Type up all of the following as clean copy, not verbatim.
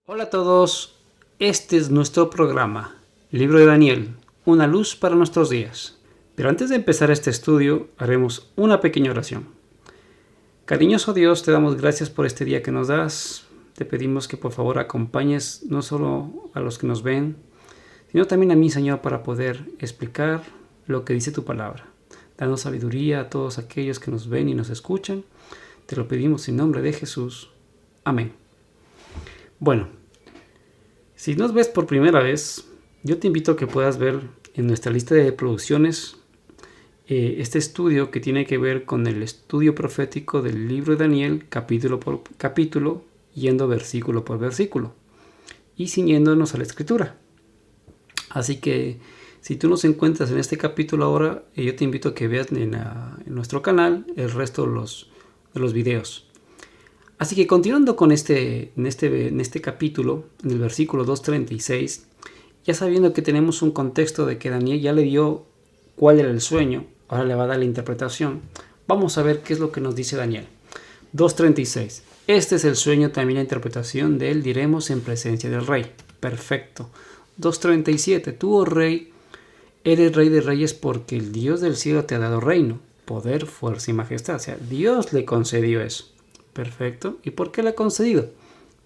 Hola a todos, este es nuestro programa, Libro de Daniel, una luz para nuestros días. Pero antes de empezar este estudio, haremos una pequeña oración. Cariñoso Dios, te damos gracias por este día que nos das. Te pedimos que por favor acompañes no solo a los que nos ven, sino también a mí, Señor, para poder explicar lo que dice tu palabra. Danos sabiduría a todos aquellos que nos ven y nos escuchan. Te lo pedimos en nombre de Jesús. Amén. Bueno, si nos ves por primera vez, yo te invito a que puedas ver en nuestra lista de producciones este estudio que tiene que ver con el estudio profético del libro de Daniel, capítulo por capítulo, yendo versículo por versículo y ciñéndonos a la escritura. Así que si tú nos encuentras en este capítulo ahora, yo te invito a que veas en nuestro canal el resto de los videos. Así que continuando con en este capítulo, en el versículo 236, ya sabiendo que tenemos un contexto de que Daniel ya le dio cuál era el sueño, ahora le va a dar la interpretación, vamos a ver qué es lo que nos dice Daniel. 236. Este es el sueño, también la interpretación de él diremos en presencia del rey. Perfecto. 237. Tú, oh rey, eres rey de reyes porque el Dios del cielo te ha dado reino, poder, fuerza y majestad. O sea, Dios le concedió eso. Perfecto. ¿Y por qué le ha concedido?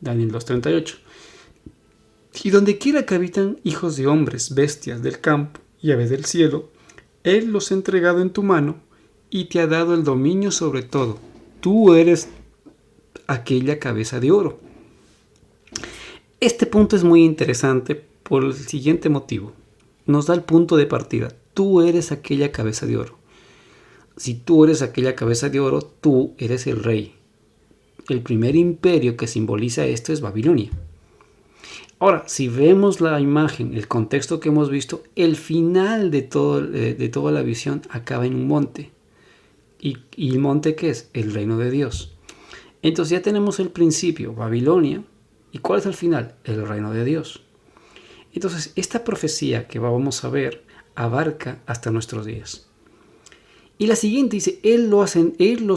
Daniel 2:38. Y donde quiera que habitan hijos de hombres, bestias del campo y aves del cielo, Él los ha entregado en tu mano y te ha dado el dominio sobre todo. Tú eres aquella cabeza de oro. Este punto es muy interesante por el siguiente motivo. Nos da el punto de partida. Tú eres aquella cabeza de oro. Si tú eres aquella cabeza de oro, tú eres el rey. El primer imperio que simboliza esto es Babilonia. Ahora, si vemos la imagen, el contexto que hemos visto, el final de toda la visión acaba en un monte. ¿Y el monte qué es? El reino de Dios. Entonces ya tenemos el principio, Babilonia. ¿Y cuál es el final? El reino de Dios. Entonces, esta profecía que vamos a ver abarca hasta nuestros días. Y la siguiente dice, Él los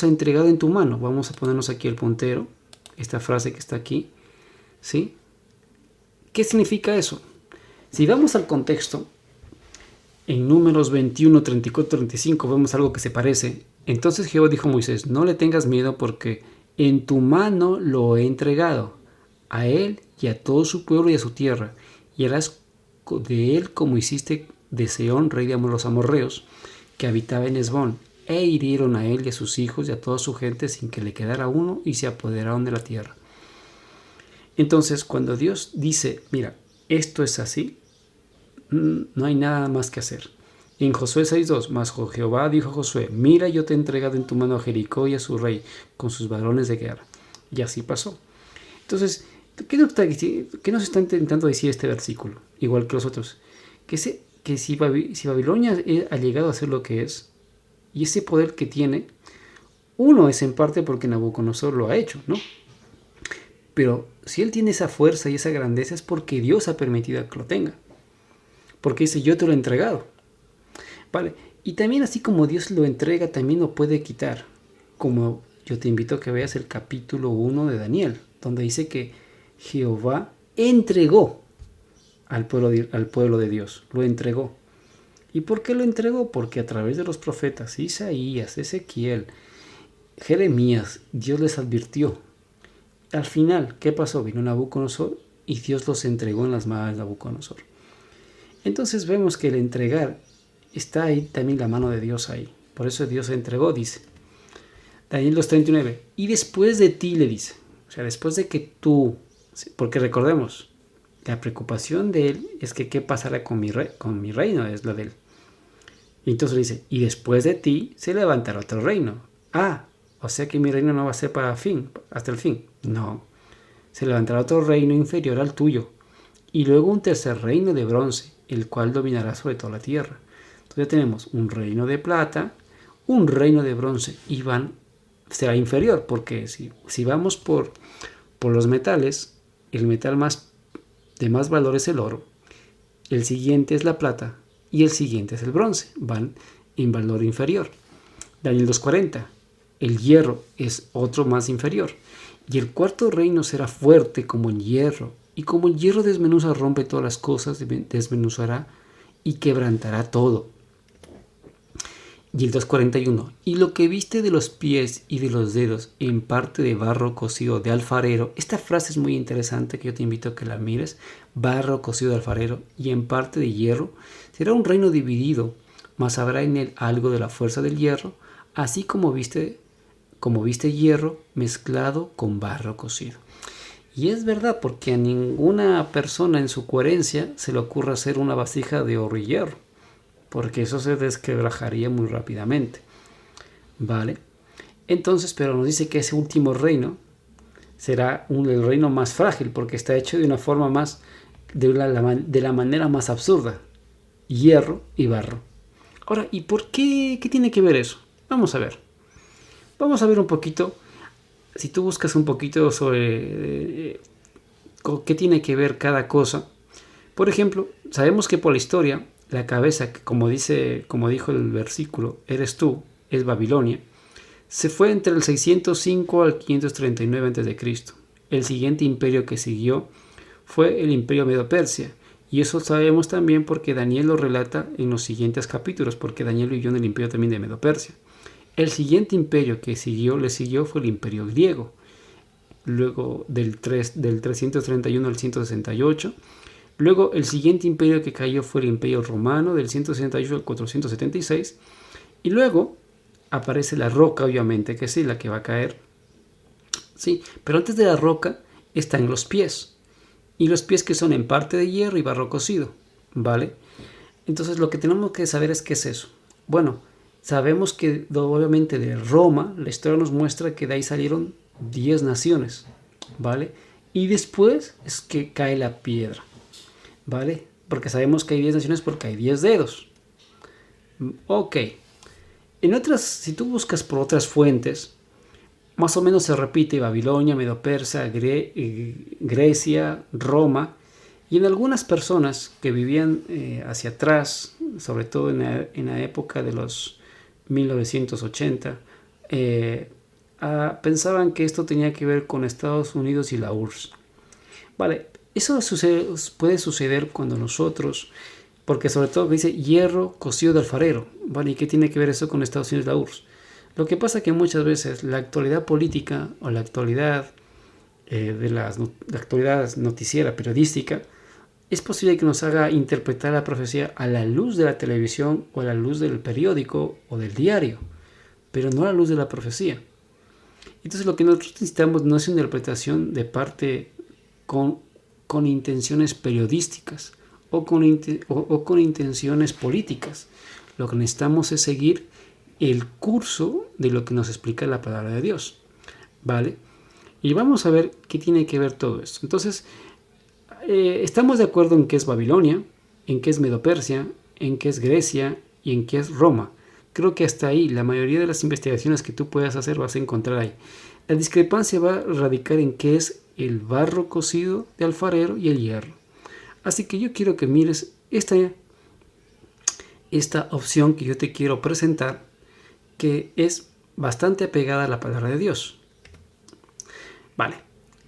ha entregado en tu mano. Vamos a ponernos aquí el puntero, esta frase que está aquí, ¿sí? ¿Qué significa eso? Si vamos al contexto, en Números 21, 34, 35 vemos algo que se parece. Entonces Jehová dijo a Moisés, no le tengas miedo porque en tu mano lo he entregado, a él y a todo su pueblo y a su tierra, y harás de él como hiciste de Sehón, rey de los amorreos, que habitaba en Hesbón, e hirieron a él y a sus hijos y a toda su gente sin que le quedara uno, y se apoderaron de la tierra. Entonces, cuando Dios dice, mira, esto es así, no hay nada más que hacer. En Josué 6:2, mas Jehová dijo a Josué, mira, yo te he entregado en tu mano a Jericó y a su rey, con sus varones de guerra. Y así pasó. Entonces, ¿qué nos está intentando decir este versículo? Igual que los otros. Que si Babilonia ha llegado a ser lo que es, y ese poder que tiene, uno es en parte porque Nabucodonosor lo ha hecho, ¿no? Pero si él tiene esa fuerza y esa grandeza es porque Dios ha permitido que lo tenga. Porque dice, yo te lo he entregado. Vale. Y también así como Dios lo entrega, también lo puede quitar. Como yo te invito a que veas el capítulo 1 de Daniel, donde dice que Jehová entregó al pueblo de Dios. Lo entregó. ¿Y por qué lo entregó? Porque a través de los profetas Isaías, Ezequiel, Jeremías, Dios les advirtió. Al final, ¿qué pasó? Vino Nabucodonosor y Dios los entregó en las manos de Nabucodonosor. Entonces vemos que el entregar está ahí también la mano de Dios ahí. Por eso Dios entregó, dice. Daniel 2:39. Y después de ti, le dice. O sea, después de que tú, porque recordemos, la preocupación de él es que qué pasará con mi reino, es la de él. Y entonces le dice, y después de ti se levantará otro reino. O sea que mi reino no va a ser hasta el fin. No, se levantará otro reino inferior al tuyo. Y luego un tercer reino de bronce, el cual dominará sobre toda la tierra. Entonces ya tenemos un reino de plata, un reino de bronce, y será inferior, porque si vamos por los metales, el metal de más valor es el oro, el siguiente es la plata, y el siguiente es el bronce, van en valor inferior. Daniel 2:40, el hierro es otro más inferior, y el cuarto reino será fuerte como el hierro, Y como el hierro desmenuza, rompe todas las cosas, desmenuzará y quebrantará todo. Y el 241. Y lo que viste de los pies y de los dedos en parte de barro cocido de alfarero. Esta frase es muy interesante, que yo te invito a que la mires. Barro cocido de alfarero y en parte de hierro. Será un reino dividido, mas habrá en él algo de la fuerza del hierro, así como viste hierro mezclado con barro cocido. Y es verdad, porque a ninguna persona en su coherencia se le ocurre hacer una vasija de oro y hierro, porque eso se desquebrajaría muy rápidamente, ¿vale? Entonces, pero nos dice que ese último reino será el reino más frágil, porque está hecho de una forma más, de la manera más absurda, hierro y barro. Ahora, ¿y por qué? ¿Qué tiene que ver eso? Vamos a ver un poquito. Si tú buscas un poquito sobre qué tiene que ver cada cosa. Por ejemplo, sabemos que por la historia, la cabeza, como dijo el versículo, eres tú, es Babilonia, se fue entre el 605 al 539 a.C. El siguiente imperio que siguió fue el imperio Medo-Persia. Y eso sabemos también porque Daniel lo relata en los siguientes capítulos, porque Daniel vivió en el imperio también de Medo-Persia. El siguiente imperio que le siguió fue el imperio griego, luego del 331 al 168. Luego el siguiente imperio que cayó fue el imperio romano, del 168 al 476. Y luego aparece la roca, obviamente, que sí, la que va a caer. Sí, pero antes de la roca están los pies. Y los pies que son en parte de hierro y barro cocido, ¿vale? Entonces lo que tenemos que saber es qué es eso. Bueno, sabemos que obviamente de Roma, la historia nos muestra que de ahí salieron 10 naciones, ¿vale? Y después es que cae la piedra, ¿vale? Porque sabemos que hay 10 naciones porque hay 10 dedos. Ok. Si tú buscas por otras fuentes, más o menos se repite Babilonia, Medo-Persia, Grecia, Roma. Y en algunas personas que vivían hacia atrás, sobre todo en la época de los 1980, pensaban que esto tenía que ver con Estados Unidos y la URSS. Vale, eso puede suceder cuando nosotros, porque sobre todo dice hierro cocido de alfarero, ¿vale? ¿Y qué tiene que ver eso con Estados Unidos y la URSS? Lo que pasa es que muchas veces la actualidad política o la actualidad la actualidad noticiera, periodística, es posible que nos haga interpretar la profecía a la luz de la televisión o a la luz del periódico o del diario, pero no a la luz de la profecía. Entonces lo que nosotros necesitamos no es una interpretación de parte con intenciones periodísticas o con intenciones políticas. Lo que necesitamos es seguir el curso de lo que nos explica la palabra de Dios, ¿vale? Y vamos a ver qué tiene que ver todo esto. Entonces, estamos de acuerdo en qué es Babilonia, en qué es Medo-Persia, en qué es Grecia y en qué es Roma. Creo que hasta ahí, la mayoría de las investigaciones que tú puedas hacer vas a encontrar ahí. La discrepancia va a radicar en qué es el barro cocido de alfarero y el hierro. Así que yo quiero que mires esta opción que yo te quiero presentar, que es bastante apegada a la palabra de Dios. Vale,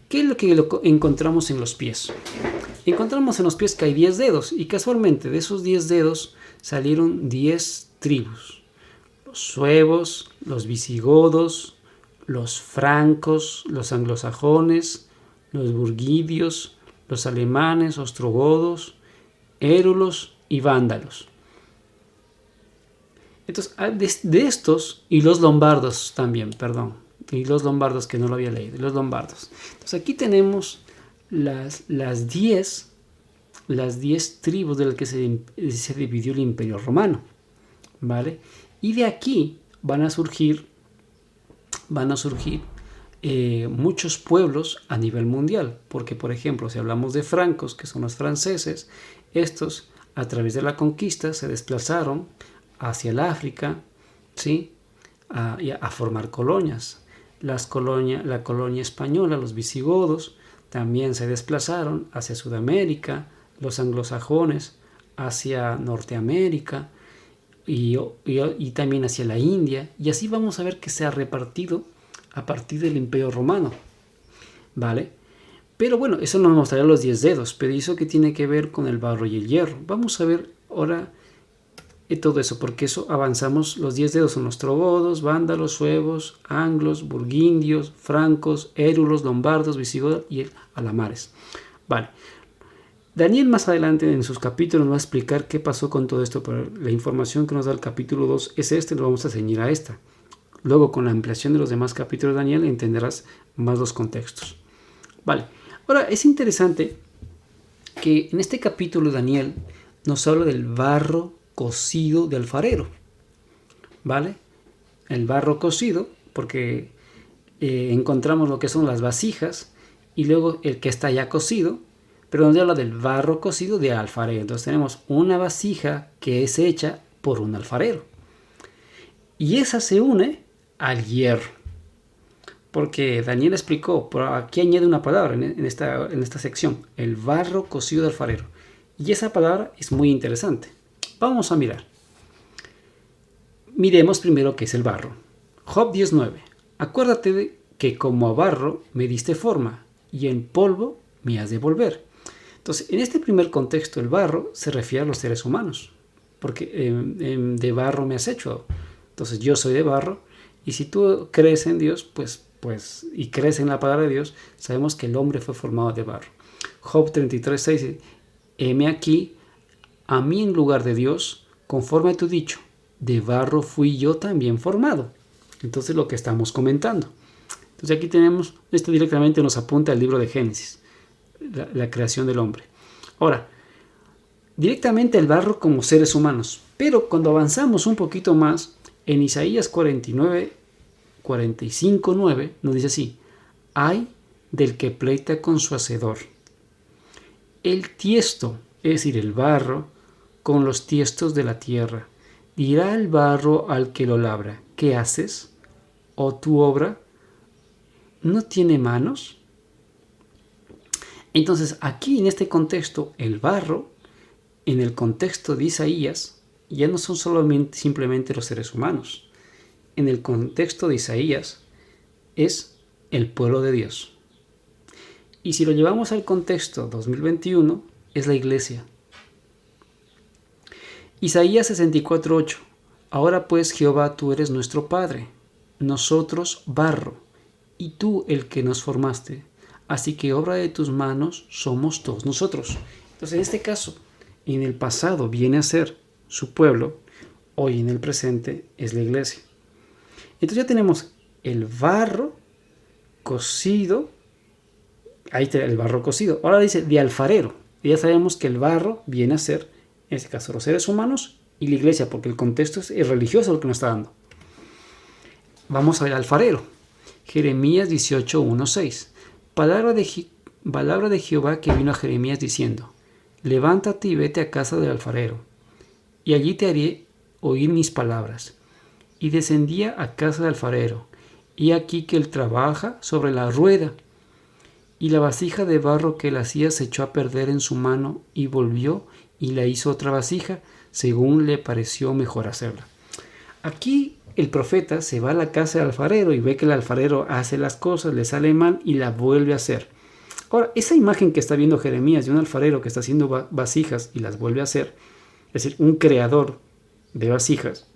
¿qué es lo que encontramos en los pies? Encontramos en los pies que hay 10 dedos y casualmente de esos 10 dedos salieron 10 tribus. Los suevos, los visigodos, los francos, los anglosajones, los burgundios, los alemanes, ostrogodos, érulos y vándalos. Entonces, de estos, y los lombardos también, y los lombardos que no lo había leído, los lombardos. Entonces aquí tenemos las 10 tribus de las que se dividió el Imperio Romano, ¿vale? Y de aquí van a surgir muchos pueblos a nivel mundial, porque por ejemplo, si hablamos de francos, que son los franceses, estos a través de la conquista se desplazaron hacia el África, ¿sí? a formar colonias. La colonia española, los visigodos, también se desplazaron hacia Sudamérica, los anglosajones hacia Norteamérica y también hacia la India, y así vamos a ver que se ha repartido a partir del Imperio Romano, ¿vale? Pero bueno, eso nos mostraría los 10 dedos, pero ¿eso qué tiene que ver con el barro y el hierro? Vamos a ver ahora todo eso, porque eso avanzamos. Los 10 dedos son los ostrogodos, vándalos, suevos, anglos, burgundios, francos, érulos, lombardos, visigodos y alamares. Vale. Daniel más adelante en sus capítulos nos va a explicar qué pasó con todo esto, pero la información que nos da el capítulo 2 es nos vamos a ceñir a esta. Luego, con la ampliación de los demás capítulos de Daniel, entenderás más los contextos. Vale. Ahora, es interesante que en este capítulo Daniel nos habla del barro cocido de alfarero. ¿Vale? El barro cocido, porque encontramos lo que son las vasijas y luego el que está ya cocido, pero nos habla del barro cocido de alfarero. Entonces tenemos una vasija que es hecha por un alfarero. Y esa se une al hierro. Porque Daniel explicó, por aquí añade una palabra en esta sección, el barro cocido de alfarero. Y esa palabra es muy interesante. Vamos a mirar. Miremos primero qué es el barro. Job 10:9. Acuérdate de que como a barro me diste forma, y en polvo me has de volver. Entonces, en este primer contexto, el barro se refiere a los seres humanos, porque de barro me has hecho. Entonces, yo soy de barro, y si tú crees en Dios, pues y crees en la palabra de Dios, sabemos que el hombre fue formado de barro. Job 33:6 dice, heme aquí, a mí en lugar de Dios, conforme a tu dicho, de barro fui yo también formado. Entonces, lo que estamos comentando. Entonces, aquí tenemos, esto directamente nos apunta al libro de Génesis, la creación del hombre. Ahora, directamente el barro como seres humanos. Pero cuando avanzamos un poquito más, en Isaías 45:9 nos dice así, ay del que pleita con su hacedor. El tiesto, es decir, el barro, con los tiestos de la tierra. Dirá el barro al que lo labra, ¿qué haces? ¿O tu obra no tiene manos? Entonces, aquí en este contexto, el barro, en el contexto de Isaías, ya no son simplemente los seres humanos. En el contexto de Isaías, es el pueblo de Dios. Y si lo llevamos al contexto 2021, es la iglesia. Isaías 64:8. Ahora pues, Jehová, tú eres nuestro Padre, nosotros barro, y tú el que nos formaste. Así que obra de tus manos somos todos nosotros. Entonces, en este caso, en el pasado viene a ser su pueblo, hoy en el presente es la iglesia. Entonces ya tenemos el barro cocido, ahí está el barro cocido. Ahora dice de alfarero. Y ya sabemos que el barro viene a ser, en este caso, los seres humanos y la iglesia, porque el contexto es religioso lo que nos está dando. Vamos a ver alfarero. Jeremías 18:1-6. Palabra de Jehová que vino a Jeremías diciendo, levántate y vete a casa del alfarero, y allí te haré oír mis palabras. Y descendía a casa del alfarero, y aquí que él trabaja sobre la rueda, y la vasija de barro que él hacía se echó a perder en su mano, y volvió y la hizo otra vasija, según le pareció mejor hacerla. Aquí el profeta se va a la casa del alfarero y ve que el alfarero hace las cosas, le sale mal y la vuelve a hacer. Ahora, esa imagen que está viendo Jeremías de un alfarero que está haciendo vasijas y las vuelve a hacer, es decir, un creador de vasijas.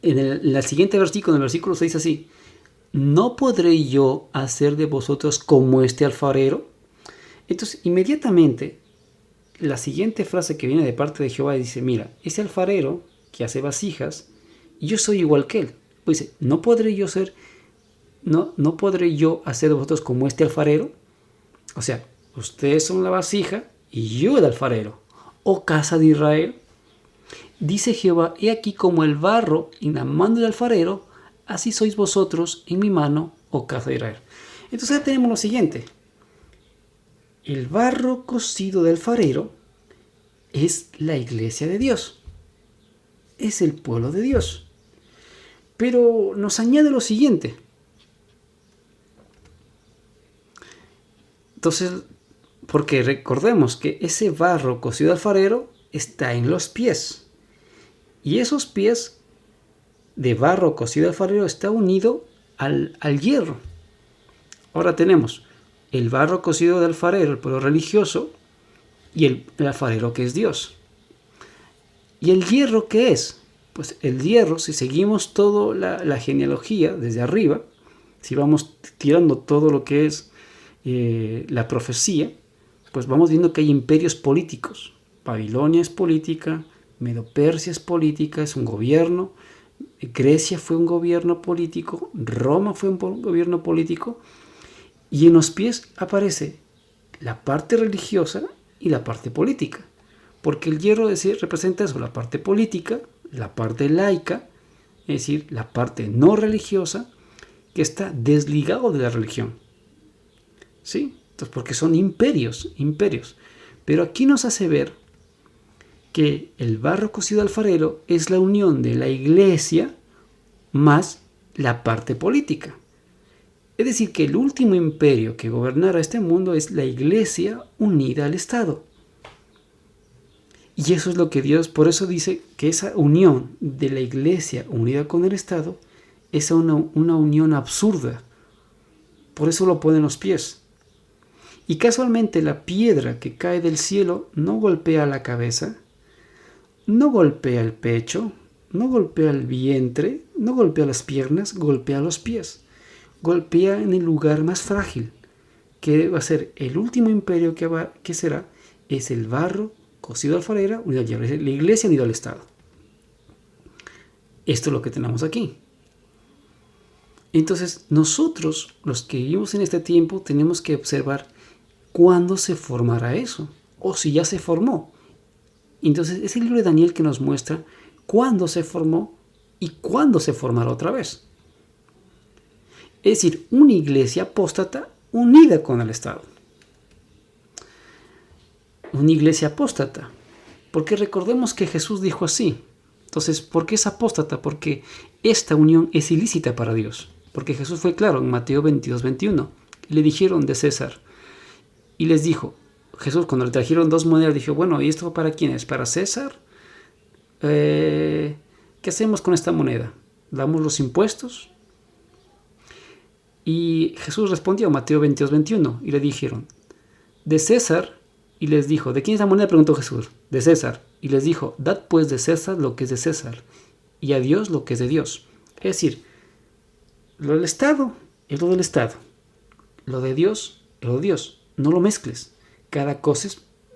En el siguiente versículo, en el versículo 6 así, ¿no podré yo hacer de vosotros como este alfarero? Entonces, inmediatamente, la siguiente frase que viene de parte de Jehová dice, mira, ese alfarero que hace vasijas, yo soy igual que él. Pues dice, ¿no podré yo hacer de vosotros como este alfarero? O sea, ustedes son la vasija y yo el alfarero. Oh casa de Israel. Dice Jehová, he aquí como el barro en la mano del alfarero, así sois vosotros en mi mano, oh casa de Israel. Entonces ya tenemos lo siguiente. El barro cocido del alfarero es la iglesia de Dios. Es el pueblo de Dios. Pero nos añade lo siguiente. Entonces, porque recordemos que ese barro cocido del alfarero está en los pies. Y esos pies de barro cocido del alfarero está unido al hierro. Ahora tenemos el barro cocido del alfarero, el pueblo religioso, y el alfarero que es Dios. ¿Y el hierro qué es? Pues el hierro, si seguimos toda la genealogía desde arriba, si vamos tirando todo lo que es la profecía, pues vamos viendo que hay imperios políticos. Babilonia es política, Medo-Persia es política, es un gobierno, Grecia fue un gobierno político, Roma fue un gobierno político, y en los pies aparece la parte religiosa y la parte política, porque el hierro representa eso, la parte política, la parte laica, es decir, la parte no religiosa, que está desligado de la religión. ¿Sí? Entonces, porque son imperios. Pero aquí nos hace ver que el barro cocido alfarero es la unión de la iglesia más la parte política. Es decir, que el último imperio que gobernara este mundo es la iglesia unida al Estado. Y eso es lo que Dios, por eso dice que esa unión de la iglesia unida con el Estado es una unión absurda. Por eso lo pone en los pies. Y casualmente la piedra que cae del cielo no golpea la cabeza, no golpea el pecho, no golpea el vientre, no golpea las piernas, golpea los pies. Golpea en el lugar más frágil, que va a ser el último imperio que será, es el barro cocido alfarero unido al hierro, la iglesia unida al Estado. Esto es lo que tenemos aquí. Entonces, nosotros, los que vivimos en este tiempo, tenemos que observar cuándo se formará eso, o si ya se formó. Entonces, es el libro de Daniel que nos muestra cuándo se formó y cuándo se formará otra vez. Es decir, una iglesia apóstata unida con el Estado. Una iglesia apóstata. Porque recordemos que Jesús dijo así. Entonces, ¿por qué es apóstata? Porque esta unión es ilícita para Dios. Porque Jesús fue claro en Mateo 22, 21. Le dijeron de César. Y les dijo, Jesús cuando le trajeron 2 monedas, dijo, bueno, ¿y esto para quién es? ¿Para César? ¿Qué hacemos con esta moneda? ¿Damos los impuestos? Y Jesús respondió, Mateo 22, 21, y le dijeron, de César, y les dijo, ¿de quién es la moneda? Preguntó Jesús, de César, y les dijo, dad pues de César lo que es de César, y a Dios lo que es de Dios. Es decir, lo del Estado es lo del Estado, lo de Dios es lo de Dios, no lo mezcles, cada cosa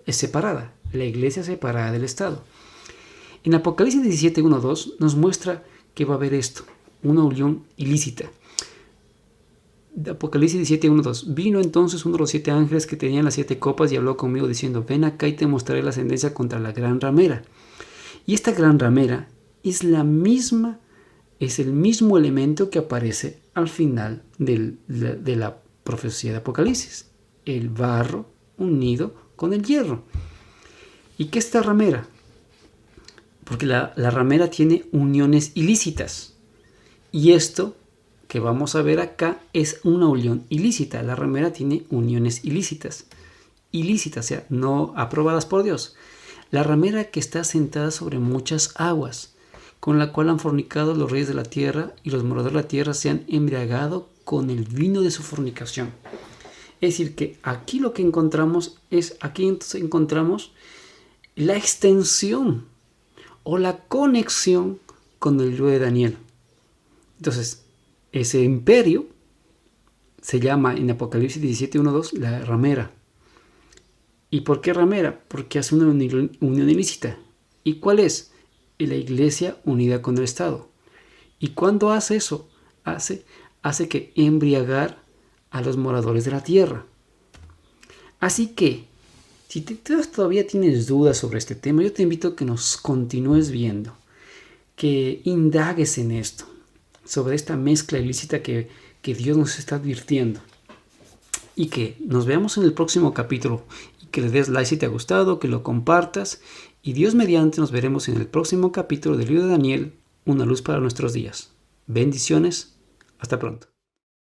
es separada, la iglesia es separada del Estado. En Apocalipsis 17, 1, 2 nos muestra que va a haber esto, una unión ilícita. Apocalipsis 17, 1, 2. Vino entonces uno de los 7 ángeles que tenían las 7 copas y habló conmigo diciendo, ven acá y te mostraré la sentencia contra la gran ramera. Y esta gran ramera es el mismo elemento que aparece al final de la profecía de Apocalipsis. El barro unido con el hierro. ¿Y qué es esta ramera? Porque la ramera tiene uniones ilícitas. Y esto que vamos a ver acá es una unión ilícita. La ramera tiene uniones ilícitas. Ilícitas, o sea, no aprobadas por Dios. La ramera que está sentada sobre muchas aguas, con la cual han fornicado los reyes de la tierra, y los moradores de la tierra se han embriagado con el vino de su fornicación. Es decir, que aquí lo que encontramos entonces encontramos la extensión o la conexión con el libro de Daniel. Entonces, ese imperio se llama en Apocalipsis 17, 1, 2 la ramera. ¿Y por qué ramera? Porque hace una unión ilícita. ¿Y cuál es? La iglesia unida con el Estado. ¿Y cuándo hace eso? Hace que embriagar a los moradores de la tierra. Así que, si todavía tienes dudas sobre este tema, yo te invito a que nos continúes viendo, que indagues en esto, sobre esta mezcla ilícita que Dios nos está advirtiendo. Y que nos veamos en el próximo capítulo. Y que le des like si te ha gustado, que lo compartas. Y Dios mediante nos veremos en el próximo capítulo del libro de Daniel, una luz para nuestros días. Bendiciones. Hasta pronto.